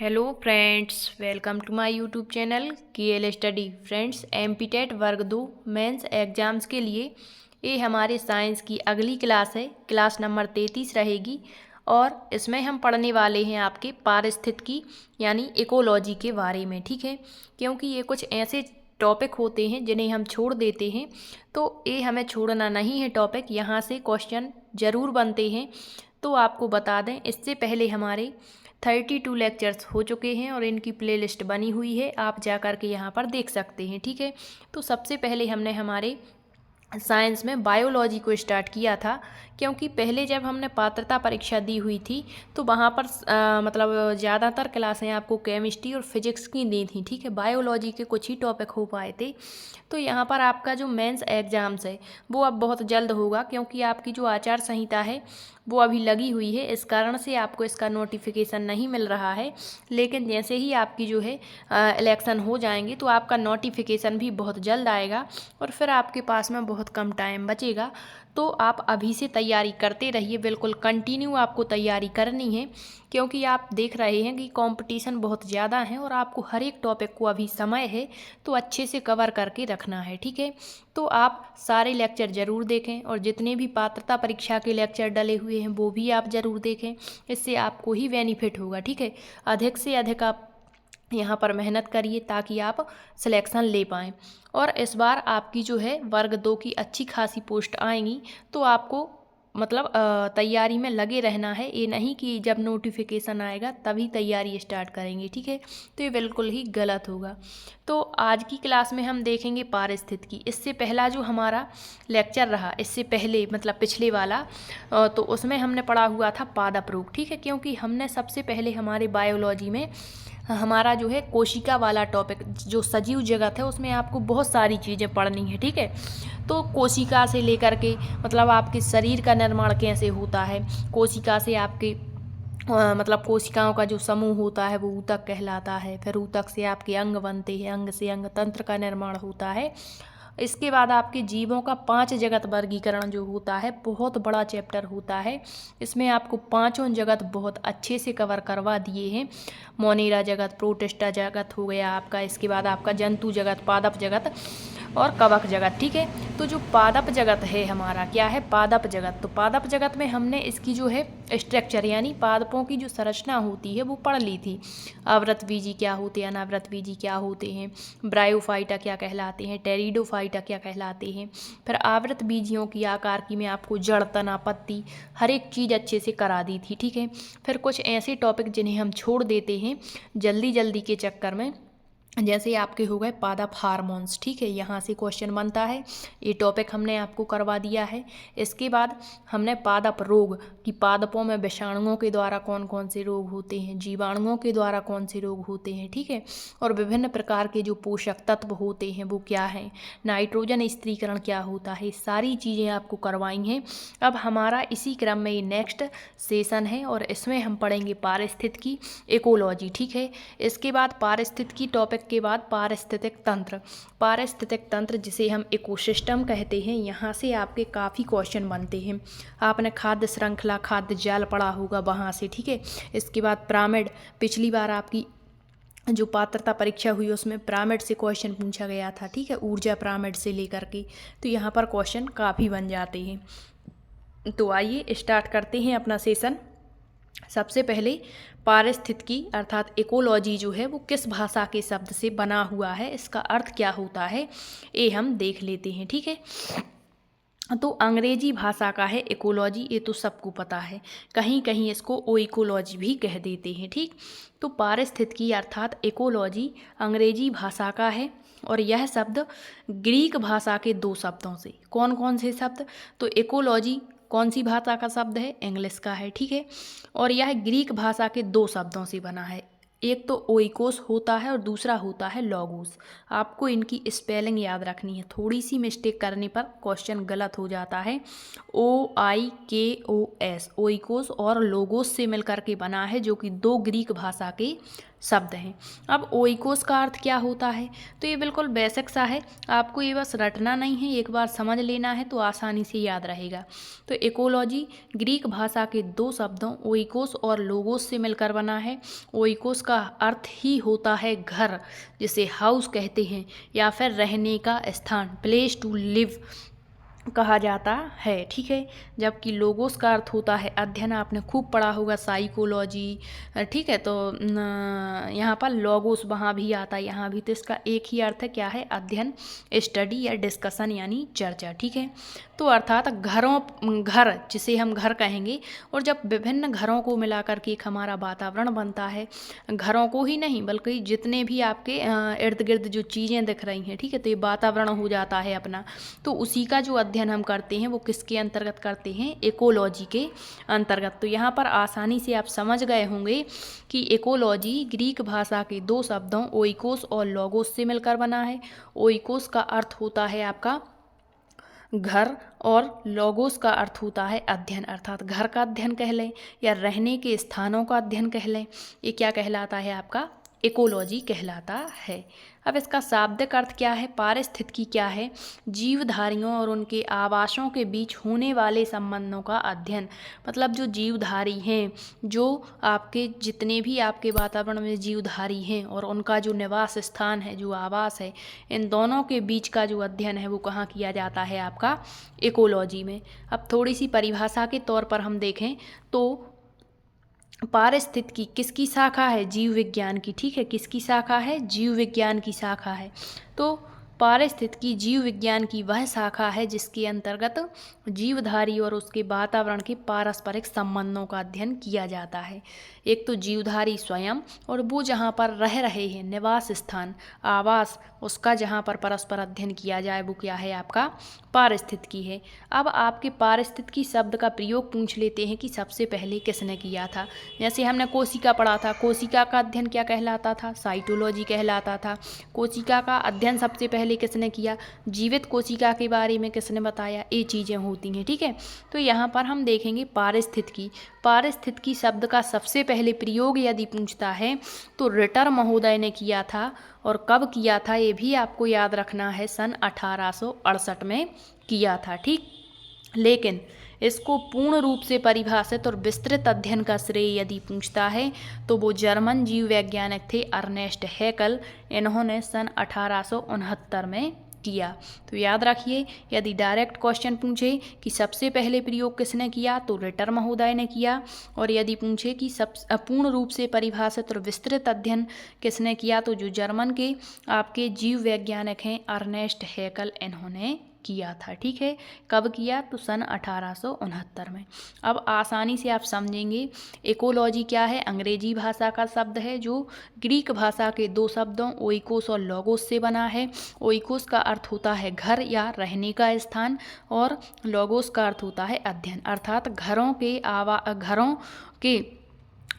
Hello friends, welcome to my YouTube channel KL study. Friends, MPTET वर्ग 2 mains exams के लिए ये हमारे साइंस की अगली क्लास है। क्लास नंबर 33 रहेगी और इसमें हम पढ़ने वाले हैं आपके पारिस्थितिकी यानी इकोलॉजी के बारे में। ठीक है, क्योंकि ये कुछ ऐसे टॉपिक होते हैं जिन्हें हम छोड़ देते हैं, तो ये हमें छोड़ना नहीं है। टॉपिक यहाँ से क्वेश्चन ज़रूर बनते हैं। तो आपको बता दें, इससे पहले हमारे 32 लेक्चर्स हो चुके हैं और इनकी प्लेलिस्ट बनी हुई है, आप जा कर के यहाँ पर देख सकते हैं। ठीक है, तो सबसे पहले हमने हमारे साइंस में बायोलॉजी को स्टार्ट किया था, क्योंकि पहले जब हमने पात्रता परीक्षा दी हुई थी तो वहाँ पर मतलब ज़्यादातर क्लासें आपको केमिस्ट्री और फिजिक्स की दी थी। ठीक है, बायोलॉजी के कुछ ही टॉपिक हो पाए थे। तो यहाँ पर आपका जो मेंस एग्ज़ाम्स है वो अब बहुत जल्द होगा, क्योंकि आपकी जो आचार संहिता है वो अभी लगी हुई है। इस कारण से आपको इसका नोटिफिकेशन नहीं मिल रहा है, लेकिन जैसे ही आपकी जो है इलेक्शन हो जाएंगे तो आपका नोटिफिकेशन भी बहुत जल्द आएगा और फिर आपके पास में बहुत कम टाइम बचेगा। तो आप अभी से तैयारी करते रहिए, बिल्कुल कंटिन्यू आपको तैयारी करनी है, क्योंकि आप देख रहे हैं कि कंपटीशन बहुत ज़्यादा है और आपको हर एक टॉपिक को अभी समय है तो अच्छे से कवर करके रखना है। ठीक है, तो आप सारे लेक्चर ज़रूर देखें और जितने भी पात्रता परीक्षा के लेक्चर डले हुए हैं वो भी आप ज़रूर देखें, इससे आपको ही बेनिफिट होगा। ठीक है, अधिक से अधिक आप यहाँ पर मेहनत करिए ताकि आप सिलेक्शन ले पाएँ। और इस बार आपकी जो है वर्ग 2 की अच्छी खासी पोस्ट आएंगी, तो आपको मतलब तैयारी में लगे रहना है। ये नहीं कि जब नोटिफिकेशन आएगा तभी तैयारी स्टार्ट करेंगे। ठीक है, तो ये बिल्कुल ही गलत होगा। तो आज की क्लास में हम देखेंगे पारिस्थितिकी। इससे पहला जो हमारा लेक्चर रहा, इससे पहले मतलब पिछले वाला, तो उसमें हमने पढ़ा हुआ था पादप रोग। ठीक है, क्योंकि हमने सबसे पहले हमारे बायोलॉजी में हमारा जो है कोशिका वाला टॉपिक, जो सजीव जगत है उसमें आपको बहुत सारी चीज़ें पढ़नी है। ठीक है, तो कोशिका से लेकर के मतलब आपके शरीर का निर्माण कैसे होता है, कोशिका से आपके मतलब कोशिकाओं का जो समूह होता है वो ऊतक कहलाता है। फिर ऊतक से आपके अंग बनते हैं, अंग से अंग तंत्र का निर्माण होता है। इसके बाद आपके जीवों का 5 जगत वर्गीकरण जो होता है, बहुत बड़ा चैप्टर होता है। इसमें आपको पांचों जगत बहुत अच्छे से कवर करवा दिए हैं। मोनेरा जगत, प्रोटिस्टा जगत हो गया आपका, इसके बाद आपका जंतु जगत, पादप जगत और कवक जगत। ठीक है, तो जो पादप जगत है हमारा, क्या है पादप जगत, तो पादप जगत में हमने इसकी जो है स्ट्रक्चर यानी पादपों की जो संरचना होती है वो पढ़ ली थी। आवृतबीजी क्या होते हैं, अनावृतबीजी क्या होते हैं, ब्रायोफाइटा क्या कहलाते हैं, टेरिडोफाइटा क्या कहलाते हैं। फिर आवृत बीजियों की आकार की मैं आपको जड़, तना, पत्ती हर एक चीज़ अच्छे से करा दी थी। ठीक है, फिर कुछ ऐसे टॉपिक जिन्हें हम छोड़ देते हैं जल्दी जल्दी के चक्कर में, जैसे आपके हो गए पादप हार्मोन्स। ठीक है, यहाँ से क्वेश्चन बनता है, ये टॉपिक हमने आपको करवा दिया है। इसके बाद हमने पादप रोग कि पादपों में विषाणुओं के द्वारा कौन कौन से रोग होते हैं, जीवाणुओं के द्वारा कौन से रोग होते हैं। ठीक है, और विभिन्न प्रकार के जो पोषक तत्व होते हैं वो क्या हैं, नाइट्रोजन स्त्रीकरण क्या होता है, सारी चीज़ें आपको करवाई हैं। अब हमारा इसी क्रम में ये नेक्स्ट सेशन है और इसमें हम पढ़ेंगे पारिस्थितिकी, इकोलॉजी। ठीक है, इसके बाद पारिस्थितिकी टॉपिक के बाद पारिस्थितिक तंत्र। पारिस्थितिक तंत्र जिसे हम इकोसिस्टम कहते हैं, यहाँ से आपके काफ़ी क्वेश्चन बनते हैं। आपने खाद्य श्रृंखला, खाद्य जाल पढ़ा होगा वहाँ से। ठीक है, इसके बाद पिरामिड, पिछली बार आपकी जो पात्रता परीक्षा हुई उसमें पिरामिड से क्वेश्चन पूछा गया था। ठीक है, ऊर्जा पिरामिड से लेकर के, तो यहाँ पर क्वेश्चन काफ़ी बन जाते हैं। तो आइए स्टार्ट करते हैं अपना सेशन। सबसे पहले पारिस्थितिकी अर्थात इकोलॉजी जो है वो किस भाषा के शब्द से बना हुआ है, इसका अर्थ क्या होता है, ये हम देख लेते हैं। ठीक है, तो अंग्रेजी भाषा का है इकोलॉजी, ये तो सबको पता है, कहीं कहीं इसको ओइकोलॉजी भी कह देते हैं। ठीक, तो पारिस्थितिकी अर्थात इकोलॉजी अंग्रेजी भाषा का है और यह शब्द ग्रीक भाषा के 2 शब्दों से, कौन कौन से शब्द, तो इकोलॉजी कौन सी भाषा का शब्द है, इंग्लिश का है। ठीक है, और यह ग्रीक भाषा के 2 शब्दों से बना है, एक तो ओइकोस होता है और दूसरा होता है लॉगोस। आपको इनकी स्पेलिंग याद रखनी है, थोड़ी सी मिस्टेक करने पर क्वेश्चन गलत हो जाता है। OIKOS, ओइकोस और लोगोस से मिलकर के बना है, जो कि 2 ग्रीक भाषा के शब्द हैं। अब ओइकोस का अर्थ क्या होता है, तो ये बिल्कुल बेसिक सा है, आपको ये बस रटना नहीं है, एक बार समझ लेना है तो आसानी से याद रहेगा। तो इकोलॉजी ग्रीक भाषा के दो शब्दों ओइकोस और लोगोस से मिलकर बना है। ओइकोस का अर्थ ही होता है घर, जिसे हाउस कहते हैं, या फिर रहने का स्थान, प्लेस टू लिव कहा जाता है, ठीक है। जबकि लोगोस का अर्थ होता है अध्ययन, आपने खूब पढ़ा होगा साइकोलॉजी, ठीक है। तो यहाँ पर लोगोस वहाँ भी आता है, यहाँ भी, तो इसका एक ही अर्थ है, क्या है, अध्ययन, स्टडी या डिस्कशन यानी चर्चा, ठीक है। तो अर्थात घर जिसे हम घर कहेंगे, और जब विभिन्न घरों को मिलाकर के एक हमारा वातावरण बनता है, घरों को ही नहीं बल्कि जितने भी आपके इर्द गिर्द जो चीज़ें दिख रही हैं, ठीक है, तो ये वातावरण हो जाता है अपना। तो उसी का जो अध्ययन हम करते हैं वो किसके अंतर्गत करते हैं, इकोलॉजी के अंतर्गत। तो यहाँ पर आसानी से आप समझ गए होंगे कि इकोलॉजी ग्रीक भाषा के दो शब्दों ओइकोस और लोगोस से मिलकर बना है। ओइकोस का अर्थ होता है आपका घर, और लोगोस का अर्थ होता है अध्ययन, अर्थात घर का अध्ययन कह लें या रहने के स्थानों का अध्ययन कह लें। ये क्या कहलाता है, आपका इकोलॉजी कहलाता है। अब इसका शाब्दिक अर्थ क्या है, पारिस्थितिकी क्या है, जीवधारियों और उनके आवासों के बीच होने वाले संबंधों का अध्ययन। मतलब जो जीवधारी हैं, जो आपके जितने भी आपके वातावरण में जीवधारी हैं और उनका जो निवास स्थान है, जो आवास है, इन दोनों के बीच का जो अध्ययन है वो कहाँ किया जाता है, आपका इकोलॉजी में। अब थोड़ी सी परिभाषा के तौर पर हम देखें तो पारिस्थितिकी किसकी शाखा है, जीव विज्ञान की, ठीक है, किसकी शाखा है, जीव विज्ञान की शाखा है। तो पारिस्थितिकी जीव विज्ञान की वह शाखा है जिसके अंतर्गत जीवधारी और उसके वातावरण के पारस्परिक संबंधों का अध्ययन किया जाता है। एक तो जीवधारी स्वयं और वो जहाँ पर रह रहे हैं, निवास स्थान, आवास, उसका जहाँ पर परस्पर अध्ययन किया जाए वो क्या है, आपका पारिस्थितिकी है। अब आपके पारिस्थितिकी शब्द का प्रयोग पूछ लेते हैं कि सबसे पहले किसने किया था। जैसे हमने कोशिका पढ़ा था, कोशिका का अध्ययन क्या कहलाता था, साइटोलॉजी कहलाता था। कोशिका का अध्ययन सबसे पहले किसने किया, जीवित कोशिका के बारे में किसने बताया, ये चीज़ें होती हैं, ठीक है। तो यहाँ पर हम देखेंगे पारिस्थितिकी शब्द का सबसे पहले प्रयोग यदि पूछता है तो रिटर महोदय ने किया था, और कब किया था ये भी आपको याद रखना है, सन 1868 में किया था, ठीक। लेकिन इसको पूर्ण रूप से परिभाषित और विस्तृत अध्ययन का श्रेय यदि पूछता है तो वो जर्मन जीव वैज्ञानिक थे अर्नेस्ट हैकल, इन्होंने सन 1869 में किया। तो याद रखिए, यदि डायरेक्ट क्वेश्चन पूछे कि सबसे पहले प्रयोग किसने किया तो रिटर महोदय ने किया, और यदि पूछे कि सब पूर्ण रूप से परिभाषित और विस्तृत अध्ययन किसने किया तो जो जर्मन के आपके जीव वैज्ञानिक हैं अर्नेस्ट हैकल, इन्होंने किया था, ठीक है। कब किया तो सन 1869 में। अब आसानी से आप समझेंगे इकोलॉजी क्या है, अंग्रेजी भाषा का शब्द है जो ग्रीक भाषा के दो शब्दों ओइकोस और लोगोस से बना है। ओइकोस का अर्थ होता है घर या रहने का स्थान, और लोगोस का अर्थ होता है अध्ययन, अर्थात घरों के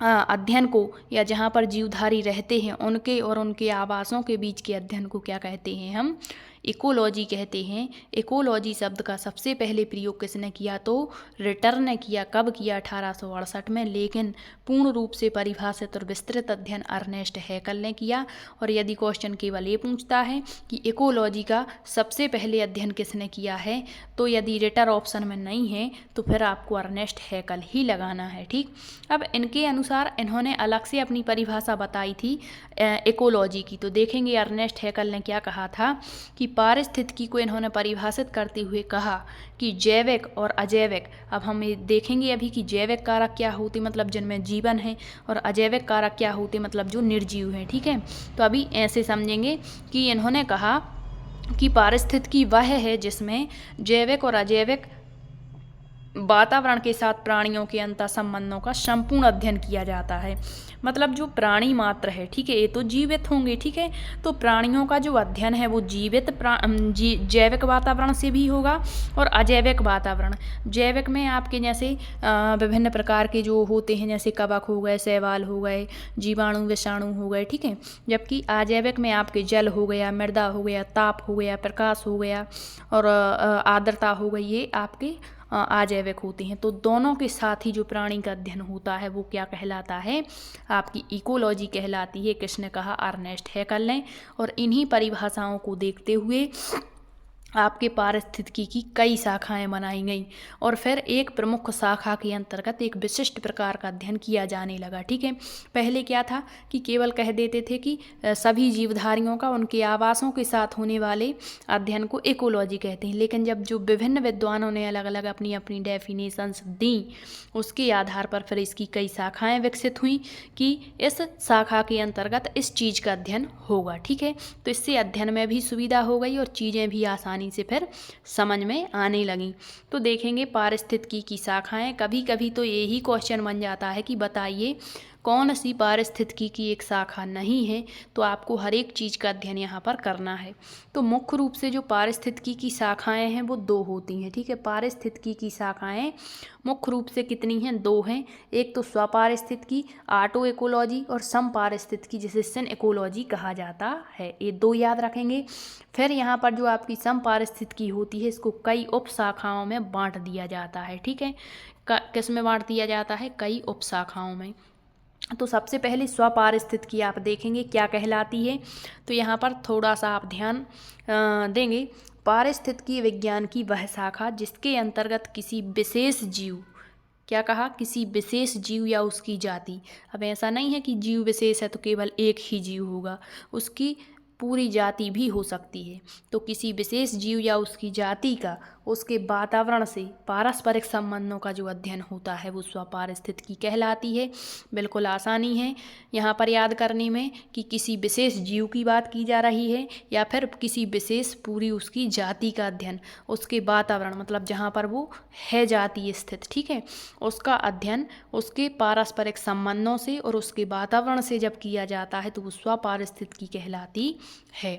अध्ययन को, या जहाँ पर जीवधारी रहते हैं उनके और उनके आवासों के बीच के अध्ययन को क्या कहते हैं, हम इकोलॉजी कहते हैं। इकोलॉजी शब्द का सबसे पहले प्रयोग किसने किया तो रिटर ने किया। कब किया, 1868 में। लेकिन पूर्ण रूप से परिभाषित और विस्तृत अध्ययन अर्नेस्ट हैकल ने किया। और यदि क्वेश्चन केवल ये पूछता है कि इकोलॉजी का सबसे पहले अध्ययन किसने किया है, तो यदि रिटर ऑप्शन में नहीं है तो फिर आपको अर्नेस्ट हैकल ही लगाना है, ठीक। अब इनके अनुसार इन्होंने अलग से अपनी परिभाषा बताई थी इकोलॉजी की। तो देखेंगे अर्नेस्ट हैकल ने क्या कहा था कि पारिस्थितिकी को इन्होंने परिभाषित करते हुए कहा कि जैविक और अजैविक। अब हम ये देखेंगे अभी कि जैविक कारक क्या होते, मतलब जिनमें जीवन है, और अजैविक कारक क्या होते, मतलब जो निर्जीव हैं, ठीक है। तो अभी ऐसे समझेंगे कि इन्होंने कहा कि पारिस्थितिकी वह है जिसमें जैविक और अजैविक वातावरण के साथ प्राणियों के अंतर संबंधों का संपूर्ण अध्ययन किया जाता है। मतलब जो प्राणी मात्र है, ठीक है, ये तो जीवित होंगे, ठीक है। तो प्राणियों का जो अध्ययन है वो जैविक वातावरण से भी होगा और अजैविक वातावरण। जैविक में आपके जैसे विभिन्न प्रकार के जो होते हैं, जैसे कवक हो गए, शैवाल हो गए, जीवाणु विषाणु हो गए, ठीक है। जबकि अजैविक में आपके जल हो गया, मृदा हो गया, ताप हो गया, प्रकाश हो गया और आर्द्रता हो गई, ये आपके अजैविक होते हैं। तो दोनों के साथ ही जो प्राणी का अध्ययन होता है वो क्या कहलाता है, आपकी इकोलॉजी कहलाती है। किसने कहा, अर्नेस्ट हैकेल ने। और इन्हीं परिभाषाओं को देखते हुए आपके पारिस्थितिकी की कई शाखाएं बनाई गई और फिर एक प्रमुख शाखा के अंतर्गत एक विशिष्ट प्रकार का अध्ययन किया जाने लगा। ठीक है, पहले क्या था कि केवल कह देते थे कि सभी जीवधारियों का उनके आवासों के साथ होने वाले अध्ययन को इकोलॉजी कहते हैं। लेकिन जब जो विभिन्न विद्वानों ने अलग अलग अपनी अपनी डेफिनेशंस दी, उसके आधार पर फिर इसकी कई शाखाएँ विकसित हुई कि इस शाखा के अंतर्गत इस चीज़ का अध्ययन होगा। ठीक है, तो इससे अध्ययन में भी सुविधा हो गई और चीज़ें भी आसानी से फिर समझ में आने लगी। तो देखेंगे पारिस्थितिकी की शाखाएं, कभी कभी तो यही क्वेश्चन बन जाता है कि बताइए कौन सी पारिस्थितिकी की एक शाखा नहीं है। तो आपको हर एक चीज़ का अध्ययन यहाँ पर करना है। तो मुख्य रूप से जो पारिस्थितिकी की शाखाएं हैं वो दो होती हैं। ठीक है, पारिस्थितिकी की शाखाएं मुख्य रूप से कितनी हैं, दो हैं। एक तो स्वपारिस्थितिकी ऑटो इकोलॉजी और समपारिस्थितिकी जिसे सिन इकोलॉजी कहा जाता है। ये दो याद रखेंगे। फिर यहाँ पर जो आपकी समपारिस्थितिकी होती है इसको कई उप शाखाओं में बांट दिया जाता है। ठीक है, किस में बांट दिया जाता है, कई उप शाखाओं में। तो सबसे पहले स्वपारिस्थितिकी आप देखेंगे क्या कहलाती है। तो यहाँ पर थोड़ा सा आप ध्यान देंगे। पारिस्थितिकी विज्ञान की वह शाखा जिसके अंतर्गत किसी विशेष जीव, क्या कहा, किसी विशेष जीव या उसकी जाति। अब ऐसा नहीं है कि जीव विशेष है तो केवल एक ही जीव होगा, उसकी पूरी जाति भी हो सकती है। तो किसी विशेष जीव या उसकी जाति का उसके वातावरण से पारस्परिक संबंधों का जो अध्ययन होता है वो स्वपारिस्थितिकी कहलाती है। बिल्कुल आसानी है यहाँ पर याद करने में कि किसी विशेष जीव की बात की जा रही है या फिर किसी विशेष पूरी उसकी जाति का अध्ययन, उसके वातावरण मतलब जहाँ पर वो है जाति स्थित, ठीक है, उसका अध्ययन उसके पारस्परिक संबंधों से और उसके वातावरण से जब किया जाता है तो वो स्वपारिस्थितिकी कहलाती है।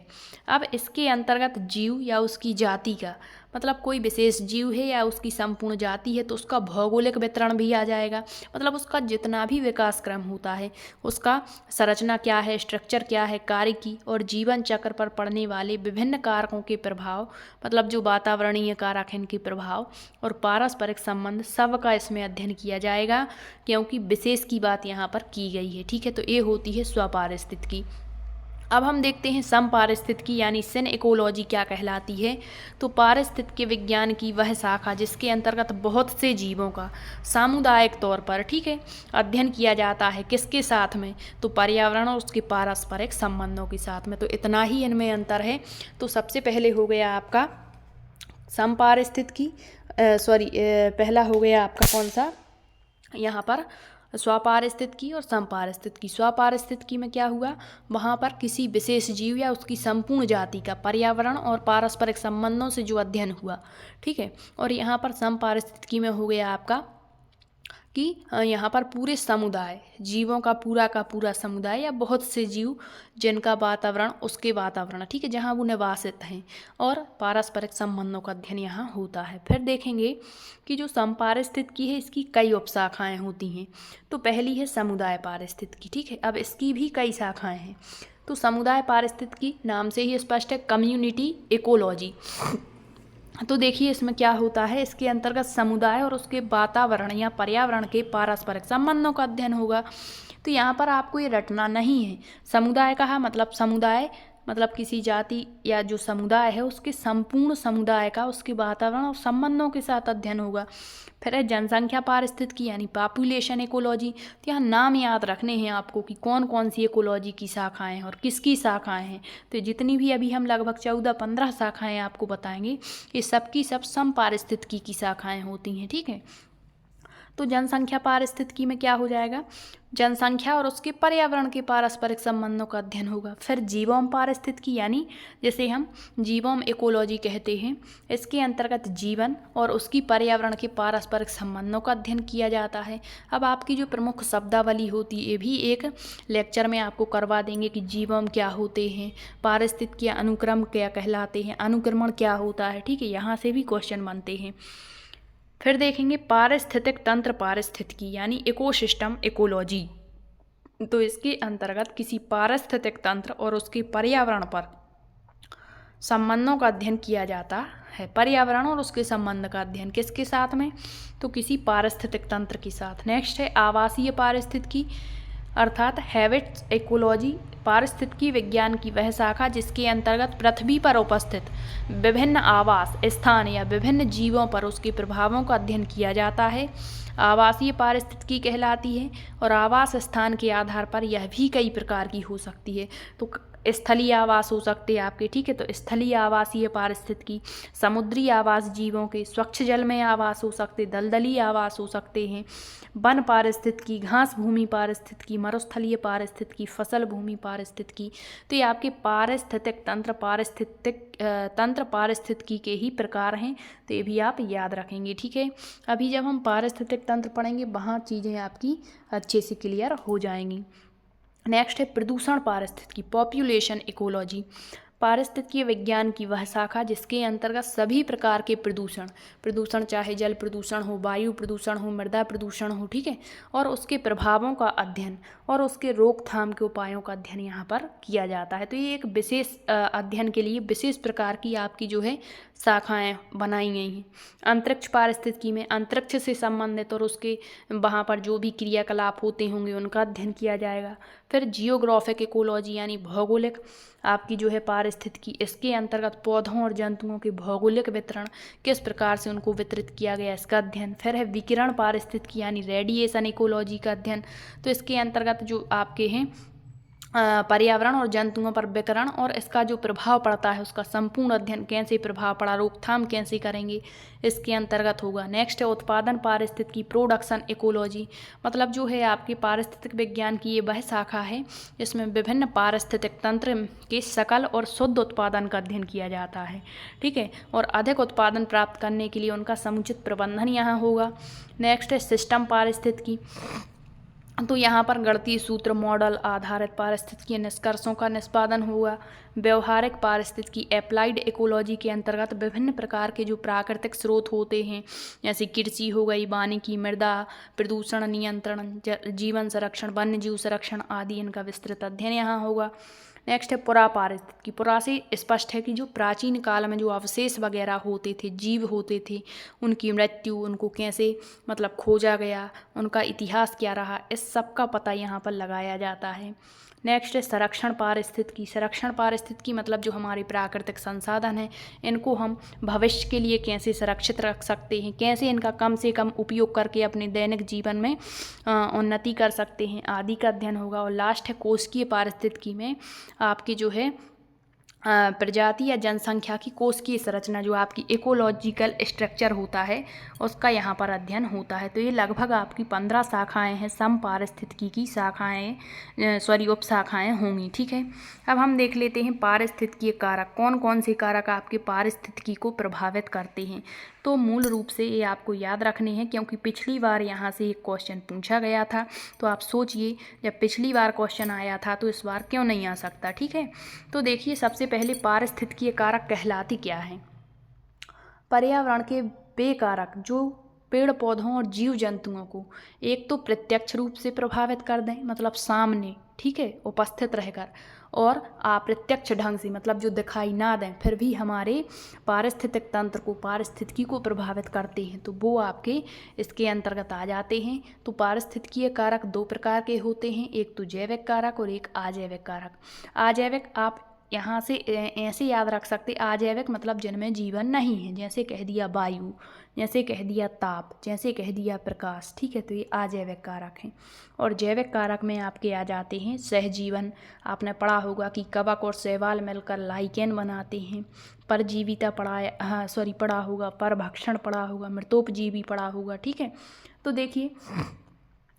अब इसके अंतर्गत जीव या उसकी जाति का मतलब कोई विशेष जीव है या उसकी संपूर्ण जाति है तो उसका भौगोलिक वितरण भी आ जाएगा। मतलब उसका जितना भी विकास क्रम होता है, उसका संरचना क्या है, स्ट्रक्चर क्या है, कार्य की और जीवन चक्र पर पड़ने वाले विभिन्न कारकों के प्रभाव, मतलब जो वातावरणीय कारक हैं इनके प्रभाव और पारस्परिक संबंध सब का इसमें अध्ययन किया जाएगा, क्योंकि विशेष की बात यहाँ पर की गई है। ठीक है, तो ये होती है स्वपारिस्थितिकी। अब हम देखते हैं समपारिस्थितिकी यानी सिन इकोलॉजी क्या कहलाती है। तो पारिस्थितिकी विज्ञान की वह शाखा जिसके अंतर्गत बहुत से जीवों का सामुदायिक तौर पर, ठीक है, अध्ययन किया जाता है। किसके साथ में, तो पर्यावरण और उसके पारस्परिक संबंधों के साथ में। तो इतना ही इनमें अंतर है। तो सबसे पहले हो गया आपका समपारिस्थितिकी, पहला हो गया आपका कौन सा, यहाँ पर स्वपारिस्थितिकी और समपारिस्थितिकी। स्वपारिस्थितिकी में क्या हुआ, वहाँ पर किसी विशेष जीव या उसकी संपूर्ण जाति का पर्यावरण और पारस्परिक संबंधों से जो अध्ययन हुआ, ठीक है। और यहाँ पर समपारिस्थितिकी में हो गया आपका कि यहाँ पर पूरे समुदाय, जीवों का पूरा समुदाय या बहुत से जीव जिनका वातावरण उसके वातावरण, ठीक है, जहाँ वो निवासित हैं और पारस्परिक संबंधों का अध्ययन यहाँ होता है। फिर देखेंगे कि जो समपारिस्थितिकी है इसकी कई उपशाखाएँ होती हैं। तो पहली है समुदाय पारिस्थितिकी, ठीक है। अब इसकी भी कई शाखाएँ हैं। तो समुदाय पारिस्थितिकी नाम से ही स्पष्ट है, कम्युनिटी इकोलॉजी। तो देखिए इसमें क्या होता है, इसके अंतर्गत समुदाय और उसके वातावरण या पर्यावरण के पारस्परिक संबंधों का अध्ययन होगा। तो यहाँ पर आपको ये रटना नहीं है। समुदाय कहा मतलब समुदाय मतलब किसी जाति या जो समुदाय है उसके संपूर्ण समुदाय का उसके वातावरण और संबंधों के साथ अध्ययन होगा। फिर है जनसंख्या पारिस्थितिकी यानी पॉपुलेशन इकोलॉजी। तो यहाँ नाम याद रखने हैं आपको कि कौन कौन सी इकोलॉजी की शाखाएं हैं और किसकी शाखाएं हैं। तो जितनी भी अभी हम लगभग 14-15 शाखाएं आपको बताएंगे, ये सबकी सब समपारिस्थितिकी की शाखाएं होती हैं, ठीक है। तो जनसंख्या पारिस्थितिकी में क्या हो जाएगा, जनसंख्या और उसके पर्यावरण के पारस्परिक संबंधों का अध्ययन होगा। फिर जीवोम पारिस्थितिकी यानी जिसे हम जीवोम इकोलॉजी कहते हैं, इसके अंतर्गत जीवन और उसकी पर्यावरण के पारस्परिक संबंधों का अध्ययन किया जाता है। अब आपकी जो प्रमुख शब्दावली होती है ये भी एक लेक्चर में आपको करवा देंगे कि जीवोम क्या होते हैं, पारिस्थितिकी अनुक्रम क्या कहलाते हैं, अनुक्रमण क्या होता है, ठीक है, यहाँ से भी क्वेश्चन बनते हैं। फिर देखेंगे पारिस्थितिक तंत्र पारिस्थितिकी यानी इकोसिस्टम इकोलॉजी। तो इसके अंतर्गत किसी पारिस्थितिक तंत्र और उसके पर्यावरण पर संबंधों का अध्ययन किया जाता है पर्यावरण और उसके संबंध का अध्ययन। किसके साथ में? तो किसी पारिस्थितिक तंत्र के साथ। नेक्स्ट है आवासीय पारिस्थितिकी अर्थात हैबिट्स इकोलॉजी, पारिस्थितिकी विज्ञान की वह शाखा जिसके अंतर्गत पृथ्वी पर उपस्थित विभिन्न आवास स्थान या विभिन्न जीवों पर उसके प्रभावों का अध्ययन किया जाता है, आवासीय पारिस्थितिकी कहलाती है। और आवास स्थान के आधार पर यह भी कई प्रकार की हो सकती है। तो स्थलीय आवास हो सकते हैं आपके, ठीक है, तो स्थलीय आवासीय पारिस्थितिकी, समुद्री आवास जीवों के, स्वच्छ जल में आवास हो सकते, दलदली आवास हो सकते हैं, वन पारिस्थितिकी, घास भूमि पारिस्थितिकी, मरुस्थलीय पारिस्थितिकी, फसल भूमि पारिस्थितिकी। तो ये आपके पारिस्थितिक तंत्र पारिस्थितिकी के ही प्रकार हैं, तो ये भी आप याद रखेंगे, ठीक है। अभी जब हम पारिस्थितिक तंत्र पढ़ेंगे वहाँ चीज़ें आपकी अच्छे से क्लियर हो जाएंगी। नेक्स्ट है प्रदूषण पारिस्थितिकी, पॉपुलेशन इकोलॉजी, पारिस्थितिकीय विज्ञान की वह शाखा जिसके अंतर्गत सभी प्रकार के प्रदूषण चाहे जल प्रदूषण हो, वायु प्रदूषण हो, मृदा प्रदूषण हो, ठीक है, और उसके प्रभावों का अध्ययन और उसके रोकथाम के उपायों का अध्ययन यहाँ पर किया जाता है। तो ये एक विशेष अध्ययन के लिए विशेष प्रकार की आपकी जो है शाखाएं बनाई गई हैं। अंतरिक्ष पारिस्थितिकी में अंतरिक्ष से संबंधित और उसके वहाँ पर जो भी क्रियाकलाप होते होंगे उनका अध्ययन किया जाएगा। फिर जियोग्राफिक इकोलॉजी यानी भौगोलिक आपकी जो है पारिस्थितिकी, इसके अंतर्गत पौधों और जंतुओं के भौगोलिक वितरण, किस प्रकार से उनको वितरित किया गया, इसका अध्ययन। फिर है विकिरण पारिस्थितिकी यानी रेडिएशन इकोलॉजी का अध्ययन। तो इसके अंतर्गत जो आपके हैं पर्यावरण और जंतुओं पर विकिरण और इसका जो प्रभाव पड़ता है उसका संपूर्ण अध्ययन, कैसे प्रभाव पड़ा, रोकथाम कैसे करेंगे, इसके अंतर्गत होगा। नेक्स्ट है उत्पादन पारिस्थितिकी, प्रोडक्शन इकोलॉजी, मतलब जो है आपके पारिस्थितिक विज्ञान की ये वह शाखा है जिसमें विभिन्न पारिस्थितिक तंत्र के सकल और शुद्ध उत्पादन का अध्ययन किया जाता है, ठीक है, और अधिक उत्पादन प्राप्त करने के लिए उनका समुचित प्रबंधन यहाँ होगा। नेक्स्ट है सिस्टम पारिस्थितिकी, तो यहाँ पर गणितीय सूत्र, मॉडल आधारित पारिस्थितिकीय निष्कर्षों का निष्पादन हुआ। व्यवहारिक पारिस्थितिकी, एप्लाइड इकोलॉजी के अंतर्गत विभिन्न प्रकार के जो प्राकृतिक स्रोत होते हैं जैसे कृषि हो गई, वानिकी, मृदा प्रदूषण नियंत्रण, जीवन संरक्षण, वन्य जीव संरक्षण आदि, इनका विस्तृत अध्ययन यहाँ होगा। नेक्स्ट है पुरा पारिस्थितिकी, पुरा से स्पष्ट है कि जो प्राचीन काल में जो अवशेष वगैरह होते थे, जीव होते थे, उनकी मृत्यु, उनको कैसे मतलब खोजा गया, उनका इतिहास क्या रहा, इस सब का पता यहाँ पर लगाया जाता है। नेक्स्ट है संरक्षण पारिस्थितिकी, संरक्षण पारिस्थितिकी मतलब जो हमारे प्राकृतिक संसाधन हैं इनको हम भविष्य के लिए कैसे सुरक्षित रख सकते हैं, कैसे इनका कम से कम उपयोग करके अपने दैनिक जीवन में उन्नति कर सकते हैं आदि का अध्ययन होगा। और लास्ट है कोशिकीय पारिस्थितिकी में आपकी जो है प्रजाति या जनसंख्या की कोशिकीय संरचना, जो आपकी इकोलॉजिकल स्ट्रक्चर होता है उसका यहाँ पर अध्ययन होता है। तो ये लगभग आपकी 15 शाखाएं हैं, सम पारिस्थितिकी की शाखाएं उप शाखाएं होंगी, ठीक है। अब हम देख लेते हैं पारिस्थितिकीय कारक, कौन कौन से कारक आपके पारिस्थितिकी को प्रभावित करते हैं। तो मूल रूप से ये आपको याद रखने हैं क्योंकि पिछली बार यहाँ से एक क्वेश्चन पूछा गया था, तो आप सोचिए जब पिछली बार क्वेश्चन आया था तो इस बार क्यों नहीं आ सकता, ठीक है। तो देखिए सबसे पहले पारिस्थितिकीय कारक कहलाती क्या है? पर्यावरण के वे कारक जो पेड़ पौधों और जीव जंतुओं को एक तो प्रत्यक्ष रूप से प्रभावित कर दें, मतलब सामने, ठीक है, उपस्थित रहकर, और अप्रत्यक्ष ढंग से मतलब जो दिखाई ना दें फिर भी हमारे पारिस्थितिक तंत्र को, पारिस्थितिकी को प्रभावित करते हैं, तो वो आपके इसके अंतर्गत आ जाते हैं। तो पारिस्थितिकीय कारक दो प्रकार के होते हैं, एक तो जैविक कारक और एक अजैविक कारक। अजैविक आप यहाँ से ऐसे याद रख सकते, अजैविक मतलब जिनमें जीवन नहीं है, जैसे कह दिया वायु, जैसे कह दिया ताप, जैसे कह दिया प्रकाश, ठीक है, तो ये अजैविक कारक हैं। और जैविक कारक में आपके आ जाते हैं सहजीवन, आपने पढ़ा होगा कि कवक और शैवाल मिलकर लाइकेन बनाते हैं। परजीविता पढ़ा होगा, परभक्षण पढ़ा होगा, मृतोपजीवी पढ़ा होगा, ठीक है। तो देखिए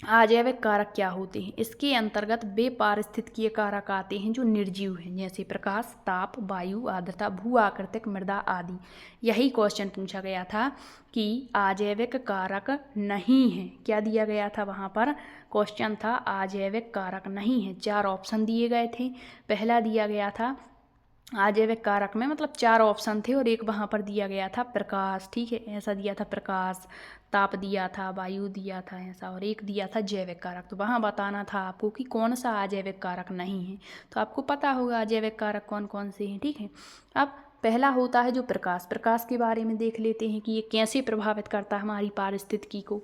अजैविक कारक क्या होते हैं, इसके अंतर्गत वे पारिस्थितिकीय कारक आते हैं जो निर्जीव हैं, जैसे प्रकाश, ताप, वायु, आर्द्रता, भू आकृतिक मृदा आदि। यही क्वेश्चन पूछा गया था कि अजैविक कारक नहीं है, क्या दिया गया था वहाँ पर क्वेश्चन था अजैविक कारक नहीं है। 4 ऑप्शन दिए गए थे, पहला दिया गया था अजैविक कारक में मतलब 4 ऑप्शन थे और एक वहाँ पर दिया गया था प्रकाश, ठीक है, ऐसा दिया था प्रकाश, ताप दिया था, वायु दिया था ऐसा, और एक दिया था जैविक कारक। तो वहाँ बताना था आपको कि कौन सा अजैविक कारक नहीं है, तो आपको पता होगा अजैविक कारक कौन कौन से हैं, ठीक है। अब पहला होता है जो प्रकाश। प्रकाश के बारे में देख लेते हैं कि ये कैसे प्रभावित करता है हमारी पारिस्थितिकी को।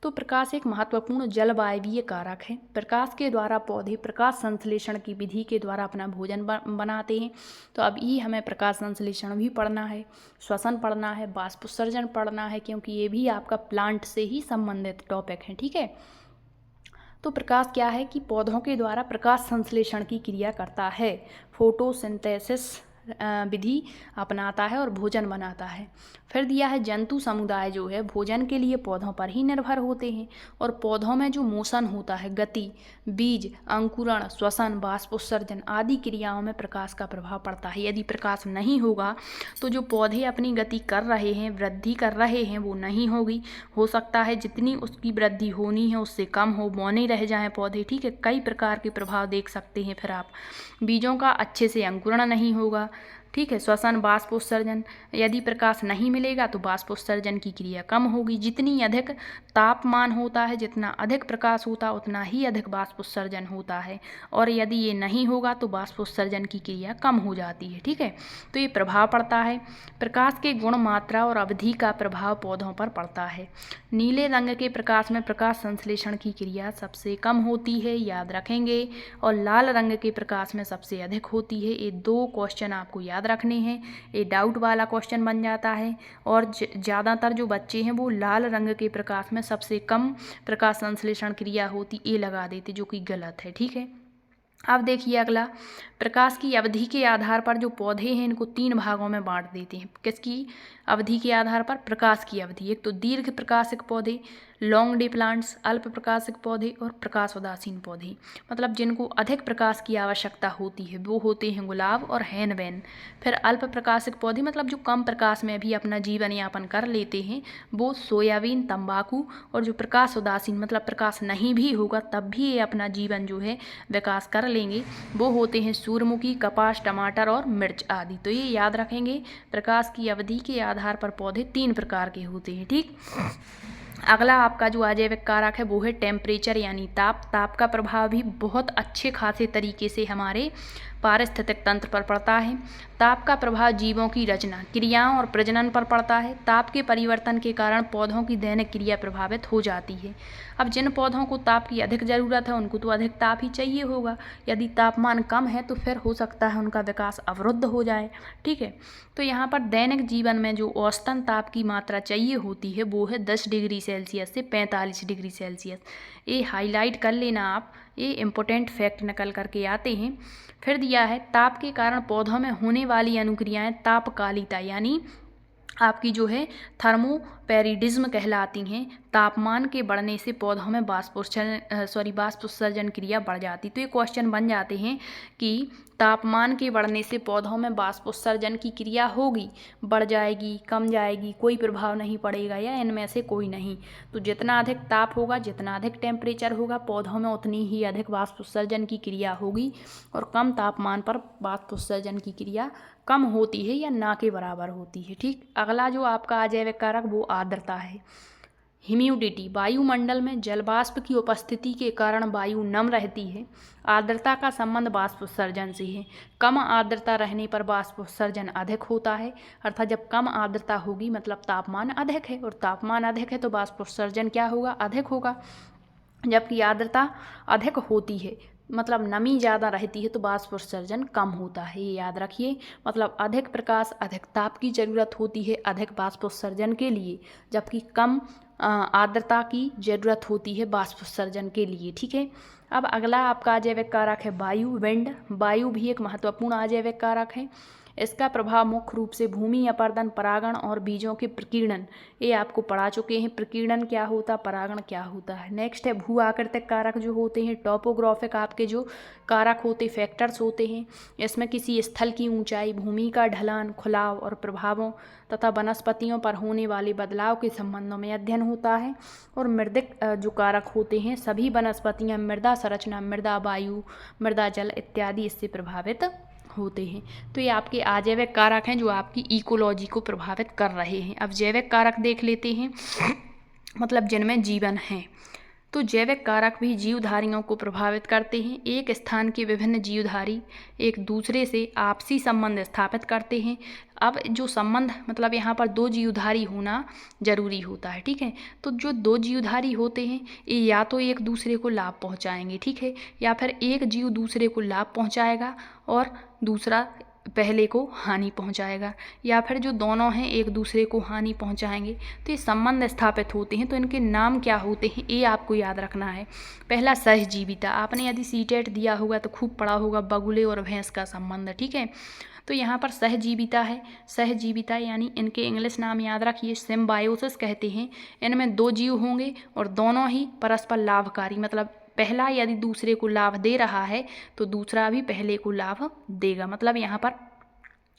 तो प्रकाश एक महत्वपूर्ण जलवायवीय कारक है। प्रकाश के द्वारा पौधे प्रकाश संश्लेषण की विधि के द्वारा अपना भोजन बनाते हैं। तो अब ये हमें प्रकाश संश्लेषण भी पढ़ना है, श्वसन पढ़ना है, वाष्पोत्सर्जन पढ़ना है, क्योंकि ये भी आपका प्लांट से ही संबंधित टॉपिक है। ठीक है, तो प्रकाश क्या है कि पौधों के द्वारा प्रकाश संश्लेषण की क्रिया करता है, फोटोसिंथेसिस विधि अपनाता है और भोजन बनाता है। फिर दिया है जंतु समुदाय जो है भोजन के लिए पौधों पर ही निर्भर होते हैं, और पौधों में जो मोशन होता है, गति, बीज अंकुरण, श्वसन, वाष्पोत्सर्जन आदि क्रियाओं में प्रकाश का प्रभाव पड़ता है। यदि प्रकाश नहीं होगा तो जो पौधे अपनी गति कर रहे हैं, वृद्धि कर रहे हैं, वो नहीं होगी। हो सकता है जितनी उसकी वृद्धि होनी है उससे कम हो, बौने रह जाएं पौधे। ठीक है, कई प्रकार के प्रभाव देख सकते हैं। फिर आप बीजों का अच्छे से अंकुरण नहीं होगा। ठीक है, श्वसन, वाष्पोत्सर्जन, यदि प्रकाश नहीं मिलेगा तो वाष्पोत्सर्जन की क्रिया कम होगी। जितनी अधिक तापमान होता है, जितना अधिक प्रकाश होता है, उतना ही अधिक वाष्पोत्सर्जन होता है, और यदि ये नहीं होगा तो वाष्पोत्सर्जन की क्रिया कम हो जाती है। ठीक है, तो ये प्रभाव पड़ता है। प्रकाश के गुण, मात्रा और अवधि का प्रभाव पौधों पर पड़ता है। नीले रंग के प्रकाश में प्रकाश संश्लेषण की क्रिया सबसे कम होती है, याद रखेंगे, और लाल रंग के प्रकाश में सबसे अधिक होती है। ये दो क्वेश्चन आपको याद रखने हैं, ये डाउट वाला क्वेश्चन बन जाता है। और ज़्यादातर जो बच्चे हैं वो लाल रंग के प्रकाश में सबसे कम प्रकाश संश्लेषण क्रिया होती ये लगा देते, जो कि गलत है। ठीक है, अब देखिए अगला, प्रकाश की अवधि के आधार पर जो पौधे हैं इनको 3 भागों में बांट देते हैं। किसकी अवधि के आधार पर? प्रकाश की अवधि। एक तो दीर्घ प्रकाशिक पौधे, लॉन्ग डे प्लांट्स, अल्प प्रकाशिक पौधे, और प्रकाश उदासीन पौधे। मतलब जिनको अधिक प्रकाश की आवश्यकता होती है वो होते हैं गुलाब और हैनवेन। फिर अल्प प्रकाशिक पौधे मतलब जो कम प्रकाश में भी अपना जीवन यापन कर लेते हैं, वो सोयाबीन, तंबाकू। और जो प्रकाश उदासीन मतलब प्रकाश नहीं भी होगा तब भी ये अपना जीवन जो है विकास कर लेंगे, वो होते हैं सूरजमुखी, कपास, टमाटर और मिर्च आदि। तो ये याद रखेंगे, प्रकाश की अवधि के आधार पर पौधे 3 प्रकार के होते हैं। ठीक, अगला आपका जो अजैविक कारक है वो है टेम्परेचर यानी ताप। ताप का प्रभाव भी बहुत अच्छे खासे तरीके से हमारे पारिस्थितिक तंत्र पर पड़ता है। ताप का प्रभाव जीवों की रचना, क्रियाओं और प्रजनन पर पड़ता है। ताप के परिवर्तन के कारण पौधों की दैनिक क्रिया प्रभावित हो जाती है। अब जिन पौधों को ताप की अधिक ज़रूरत है उनको तो अधिक ताप ही चाहिए होगा। यदि तापमान कम है तो फिर हो सकता है उनका विकास अवरुद्ध हो जाए। ठीक है, तो यहाँ पर दैनिक जीवन में जो औसतन ताप की मात्रा चाहिए होती है वो है 10 डिग्री सेल्सियस से 45 डिग्री सेल्सियस। ये हाईलाइट कर लेना आप, ये इम्पोर्टेंट फैक्ट निकल करके आते हैं। फिर दिया है ताप के कारण पौधों में होने वाली अनुक्रियाएं तापकालिता यानी आपकी जो है थर्मोपेरिडिज्म कहलाती हैं। तापमान के बढ़ने से पौधों में वाष्पोत्सर्जन क्रिया बढ़ जाती। तो ये क्वेश्चन बन जाते हैं कि तापमान के बढ़ने से पौधों में वाष्पोत्सर्जन की क्रिया होगी, बढ़ जाएगी, कम जाएगी, कोई प्रभाव नहीं पड़ेगा, या इनमें से कोई नहीं। तो जितना अधिक ताप होगा, जितना अधिक टेम्परेचर होगा, पौधों में उतनी ही अधिक वाष्पोत्सर्जन की क्रिया होगी, और कम तापमान पर वाष्पोत्सर्जन की क्रिया कम होती है या ना के बराबर होती है। ठीक, अगला जो आपका अजैविक कारक वो आर्द्रता है। ह्यूमिडिटी, वायुमंडल में जलवाष्प की उपस्थिति के कारण वायु नम रहती है। आर्द्रता का संबंध वाष्पोत्सर्जन से है। कम आर्द्रता रहने पर वाष्पोत्सर्जन अधिक होता है, अर्थात जब कम आर्द्रता होगी मतलब तापमान अधिक है, और तापमान अधिक है तो वाष्पोत्सर्जन क्या होगा? अधिक होगा। जबकि आर्द्रता अधिक होती है मतलब नमी ज़्यादा रहती है तो वाष्पोत्सर्जन कम होता है। ये याद रखिए, मतलब अधिक प्रकाश, अधिक ताप की ज़रूरत होती है अधिक वाष्पोत्सर्जन के लिए, जबकि कम आर्द्रता की ज़रूरत होती है वाष्पोत्सर्जन के लिए। ठीक है, अब अगला आपका अजैविक कारक है वायु, विंड। वायु भी एक महत्वपूर्ण अजैविक कारक है। इसका प्रभाव मुख्य रूप से भूमि अपर्दन, परागण और बीजों के प्रकीर्णन, ये आपको पढ़ा चुके हैं। प्रकीर्णन क्या होता, परागण क्या होता है। नेक्स्ट है भू आकृतिक कारक जो होते हैं, टोपोग्राफिक आपके जो कारक होते फैक्टर्स होते हैं। इसमें किसी स्थल की ऊंचाई, भूमि का ढलान, खुलाव और प्रभावों तथा वनस्पतियों पर होने वाले बदलाव के संबंधों में अध्ययन होता है। और मृदिक जो कारक होते हैं, सभी वनस्पतियाँ मृदा संरचना, मृदा वायु, मृदा जल इत्यादि इससे प्रभावित होते हैं। तो ये आपके अजैविक कारक हैं जो आपकी इकोलॉजी को प्रभावित कर रहे हैं। अब जैविक कारक देख लेते हैं, मतलब जिनमें जीवन है। तो जैविक कारक भी जीवधारियों को प्रभावित करते हैं। एक स्थान के विभिन्न जीवधारी एक दूसरे से आपसी संबंध स्थापित करते हैं। अब जो संबंध मतलब यहाँ पर दो जीवधारी होना जरूरी होता है, ठीक है। तो जो दो जीवधारी होते हैं ये या तो एक दूसरे को लाभ पहुँचाएंगे, ठीक है, या फिर एक जीव दूसरे को लाभ पहुँचाएगा और दूसरा पहले को हानि पहुंचाएगा, या फिर जो दोनों हैं एक दूसरे को हानि पहुंचाएंगे। तो ये संबंध स्थापित होते हैं। तो इनके नाम क्या होते हैं ये आपको याद रखना है। पहला सहजीविता, आपने यदि सीटेट दिया होगा तो खूब पढ़ा होगा, बगुले और भैंस का संबंध, ठीक है। तो यहाँ पर सहजीविता है। सहजीविता यानी इनके इंग्लिश नाम याद रखिए, सिम्बायोसिस कहते हैं। इनमें दो जीव होंगे और दोनों ही परस्पर लाभकारी, मतलब पहला यदि दूसरे को लाभ दे रहा है तो दूसरा भी पहले को लाभ देगा, मतलब यहाँ पर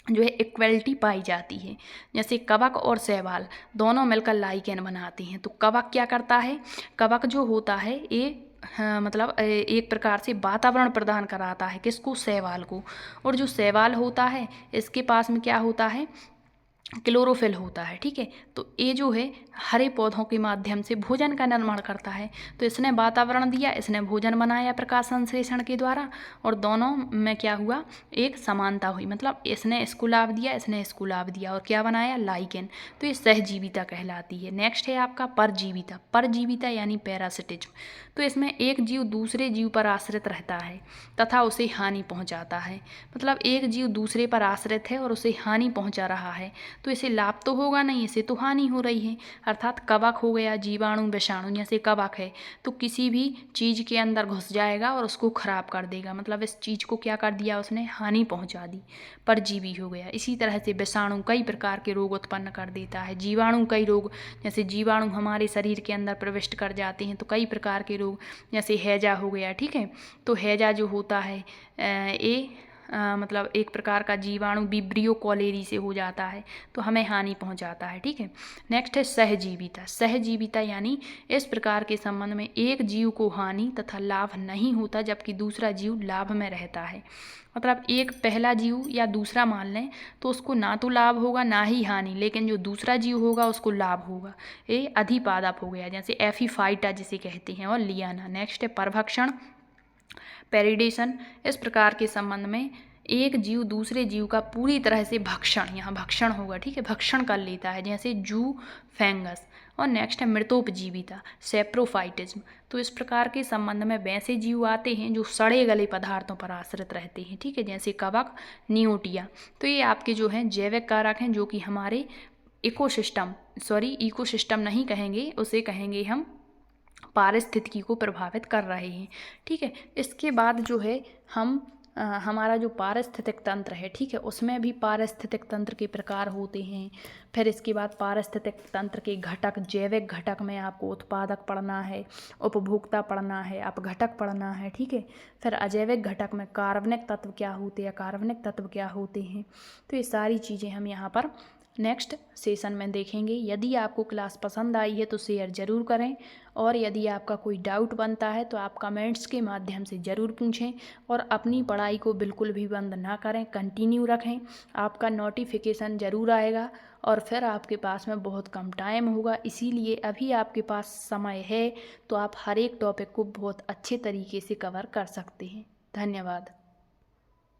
जो है इक्वलिटी पाई जाती है। जैसे कवक और शैवाल दोनों मिलकर लाइकेन बनाते हैं। तो कवक क्या करता है, कवक जो होता है ये मतलब एक प्रकार से वातावरण प्रदान कराता है, किसको, शैवाल को। और जो शैवाल होता है इसके पास में क्या होता है, क्लोरोफिल होता है, ठीक है। तो ये जो है हरे पौधों के माध्यम से भोजन का निर्माण करता है। तो इसने वातावरण दिया, इसने भोजन बनाया प्रकाश संश्लेषण के द्वारा, और दोनों में क्या हुआ, एक समानता हुई, मतलब इसने इसको लाभ दिया, इसने इसको लाभ दिया, और क्या बनाया, लाइकेन। तो ये सहजीविता कहलाती है। नेक्स्ट है आपका परजीविता। परजीविता यानी पैरासिटिज्म। तो इसमें एक जीव दूसरे जीव पर आश्रित रहता है तथा उसे हानि पहुंचाता है। मतलब एक जीव दूसरे पर आश्रित है और उसे हानि पहुंचा रहा है, तो इसे लाभ तो होगा नहीं, इसे तो हानि हो रही है। अर्थात कवक हो गया, जीवाणु विषाणु, जैसे कवक है तो किसी भी चीज़ के अंदर घुस जाएगा और उसको खराब कर देगा, मतलब इस चीज़ को क्या कर दिया, उसने हानि पहुंचा दी, परजीवी हो गया। इसी तरह से विषाणु कई प्रकार के रोग उत्पन्न कर देता है। जीवाणु कई रोग, जैसे जीवाणु हमारे शरीर के अंदर प्रविष्ट कर जाते हैं तो कई प्रकार के रोग, जैसे हैजा हो गया, ठीक है। तो हैजा जो होता है ये मतलब एक प्रकार का जीवाणु विब्रियो कॉलेरी से हो जाता है तो हमें हानि पहुंचाता है, ठीक है। नेक्स्ट है सहजीविता। सहजीविता यानी इस प्रकार के संबंध में एक जीव को हानि तथा लाभ नहीं होता जबकि दूसरा जीव लाभ में रहता है। मतलब एक पहला जीव या दूसरा मान लें तो उसको ना तो लाभ होगा ना ही हानि, लेकिन जो दूसरा जीव होगा उसको लाभ होगा। ये अधिपादप हो गया, जैसे एफीफाइटा जिसे कहते हैं, और लियाना। नेक्स्ट है परभक्षण, पेरिडेशन। इस प्रकार के संबंध में एक जीव दूसरे जीव का पूरी तरह से भक्षण, यहाँ भक्षण होगा, ठीक है, भक्षण कर लेता है, जैसे जू, फैंगस। और नेक्स्ट है मृतोपजीविता, सेप्रोफाइटिज्म। तो इस प्रकार के संबंध में वैसे जीव आते हैं जो सड़े गले पदार्थों पर आश्रित रहते हैं, ठीक है, जैसे कवक, नियोटिया। तो ये आपके जो हैं जैविक कारक हैं जो कि हमारे इकोसिस्टम नहीं कहेंगे, उसे कहेंगे हम पारिस्थितिकी को प्रभावित कर रहे हैं, ठीक है। इसके बाद जो है हम हमारा जो पारिस्थितिक तंत्र है, ठीक है, उसमें भी पारिस्थितिक तंत्र के प्रकार होते हैं। फिर इसके बाद पारिस्थितिक तंत्र के घटक, जैविक घटक में आपको उत्पादक पढ़ना है, उपभोक्ता पढ़ना है, अपघटक पढ़ना है, ठीक है। फिर अजैविक घटक में कार्बनिक तत्व क्या होते हैं, कार्बनिक तत्व क्या होते हैं। तो ये सारी चीज़ें हम यहाँ पर नेक्स्ट सेशन में देखेंगे। यदि आपको क्लास पसंद आई है तो शेयर ज़रूर करें, और यदि आपका कोई डाउट बनता है तो आप कमेंट्स के माध्यम से ज़रूर पूछें, और अपनी पढ़ाई को बिल्कुल भी बंद ना करें, कंटिन्यू रखें। आपका नोटिफिकेशन ज़रूर आएगा और फिर आपके पास में बहुत कम टाइम होगा, इसीलिए अभी आपके पास समय है तो आप हर एक टॉपिक को बहुत अच्छे तरीके से कवर कर सकते हैं। धन्यवाद।